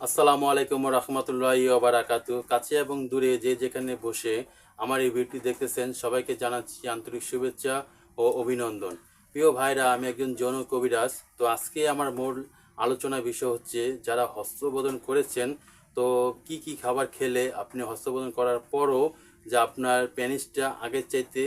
আসসালামু আলাইকুম রহমতুল্লাহি ওয়া বারাকাতু। কাছে এবং দূরে যে যেখানে বসে আমার এই ভিডিওটি দেখতেছেন সবাইকে জানাচ্ছি আন্তরিক শুভেচ্ছা ও অভিনন্দন। প্রিয় ভাইরা, আমি একজন যৌন কবিরাজ। তো আজকে আমার মূল আলোচনার বিষয় হচ্ছে যারা হস্তবোধন করেছেন, তো কি কি খাবার খেলে আপনি হস্তবোধন করার পরও যে আপনার পেনিসটা আগের চাইতে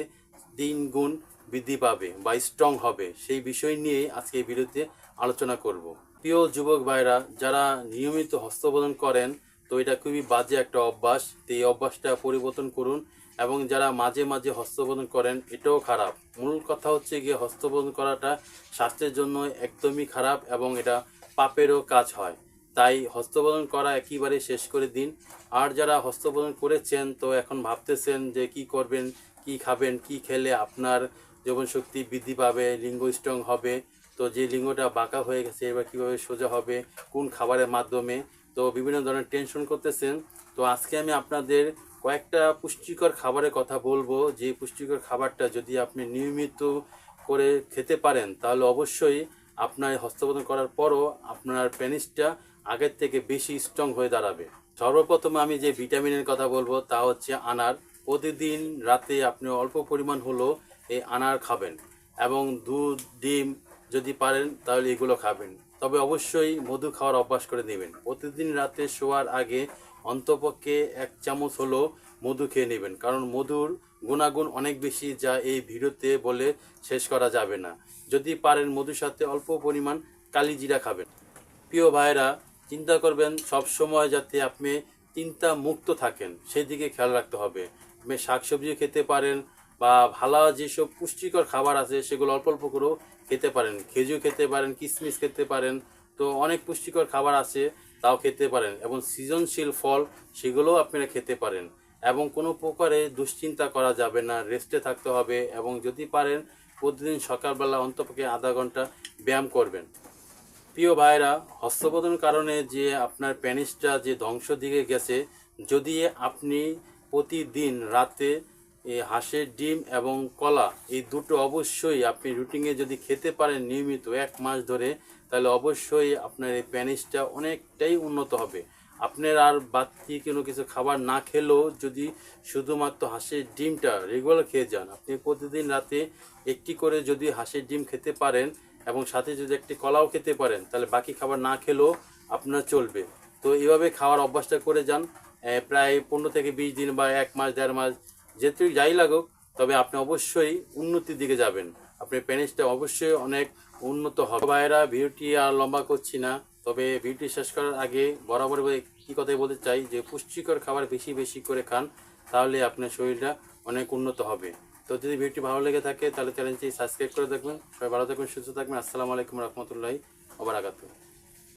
3 গুণ বৃদ্ধি পাবে বা স্ট্রং হবে, সেই বিষয় নিয়ে আজকে এই ভিডিওতে আলোচনা করব। প্রিয় যুবক ভাইরা, যারা নিয়মিত হস্তবোধন করেন, তো এটা খুবই বাজে একটা অভ্যাস। তো এই অভ্যাসটা পরিবর্তন করুন। এবং যারা মাঝে মাঝে হস্তবোধন করেন, এটাও খারাপ। মূল কথা হচ্ছে গিয়ে হস্তবোধন করাটা স্বাস্থ্যের জন্য একদমই খারাপ এবং এটা পাপেরও কাজ হয়। তাই হস্তবোধন করা একেবারে শেষ করে দিন। আর যারা হস্তবোধন করেছেন, তো এখন ভাবতেছেন যে কি করবেন, কি খাবেন, কি খেলে আপনার যৌবন শক্তি বৃদ্ধি পাবে, লিঙ্গ স্ট্রং হবে, তো যে লিঙ্গটা বাঁকা হয়ে গেছে এবার কীভাবে সোজা হবে, কোন খাবারের মাধ্যমে, তো বিভিন্ন ধরনের টেনশন করতেছেন। তো আজকে আমি আপনাদের কয়েকটা পুষ্টিকর খাবারের কথা বলবো, যে পুষ্টিকর খাবারটা যদি আপনি নিয়মিত করে খেতে পারেন তাহলে অবশ্যই আপনার হস্তবোধন করার পরও আপনার পেনিসটা আগের থেকে বেশি স্ট্রং হয়ে দাঁড়াবে। সর্বপ্রথমে আমি যে ভিটামিনের কথা বলবো তা হচ্ছে আনার। প্রতিদিন রাতে আপনি অল্প পরিমাণ হলো এই আনার খাবেন এবং দুধ, ডিম যদি পারেন তাহলে এগুলো খাবেন। তবে অবশ্যই মধু খাওয়ার অভ্যাস করে নেবেন। প্রতিদিন রাতে শোয়ার আগে অন্তপক্ষে 1 চামচ হলো মধু খেয়ে নেবেন, কারণ মধুর গুণাগুণ অনেক বেশি, যা এই ভিডিওতে বলে শেষ করা যাবে না। যদি পারেন মধুর সাথে অল্প পরিমাণ কালিজিরা খাবেন। প্রিয় ভাইরা, চিন্তা করবেন সব সময় যাতে আপনি চিন্তা মুক্ত থাকেন, সেই দিকে খেয়াল রাখতে হবে। আপনি শাকসবজিও খেতে পারেন বা ভালো যেসব পুষ্টিকর খাবার আছে সেগুলো অল্প অল্প করেও খেতে পারেন। খেজুর খেতে পারেন, কিশমিশ খেতে পারেন, তো অনেক পুষ্টিকর খাবার আছে, তাও খেতে পারেন। এবং সৃজনশীল ফল সেগুলোও আপনারা খেতে পারেন। এবং কোনো প্রকারে দুশ্চিন্তা করা যাবে না, রেস্টে থাকতে হবে। এবং যদি পারেন প্রতিদিন সকালবেলা অন্তপক্ষে আধা ঘন্টা ব্যায়াম করবেন। প্রিয় ভাইরা, হস্তবোধনের কারণে যে আপনার পেনিসটা যে ধ্বংস দিকে গেছে, যদি আপনি প্রতিদিন রাতে এই হাঁসের ডিম এবং কলা এই দুটো অবশ্যই আপনি রুটিনে যদি খেতে পারেন নিয়মিত 1 মাস ধরে, তাহলে অবশ্যই আপনার এই পেনিসটা অনেকটাই উন্নত হবে। আপনার আর বাড়তি কোনো কিছু খাবার না খেলেও যদি শুধুমাত্র হাঁসের ডিমটা রেগুলার খেয়ে যান, আপনি প্রতিদিন রাতে একটি করে যদি হাঁসের ডিম খেতে পারেন এবং সাথে যদি একটি কলাও খেতে পারেন, তাহলে বাকি খাবার না খেলেও আপনার চলবে। তো এইভাবে খাওয়ার অভ্যাসটা করে যান প্রায় 15 থেকে 20 দিন বা 1 মাস 1.5 মাস, যেহেতু যাই লাগুক, তবে আপনি অবশ্যই উন্নতির দিকে যাবেন। আপনার পেনিসটা অবশ্যই অনেক উন্নত হবে। ভাইয়েরা, ভিডিওটি আর লম্বা করছি না, তবে ভিডিওটি শেষ করার আগে বরাবর কী কথাই বলতে চাই যে পুষ্টিকর খাবার বেশি বেশি করে খান, তাহলে আপনার শরীরটা অনেক উন্নত হবে। তো যদি ভিডিওটি ভালো লেগে থাকে তাহলে চ্যানেলটি সাবস্ক্রাইব করে দেখবেন। সবাই ভালো থাকবেন, সুস্থ থাকবেন। আসসালামু আলাইকুম রহমতুল্লাহি ওয়া বারাকাতুহু।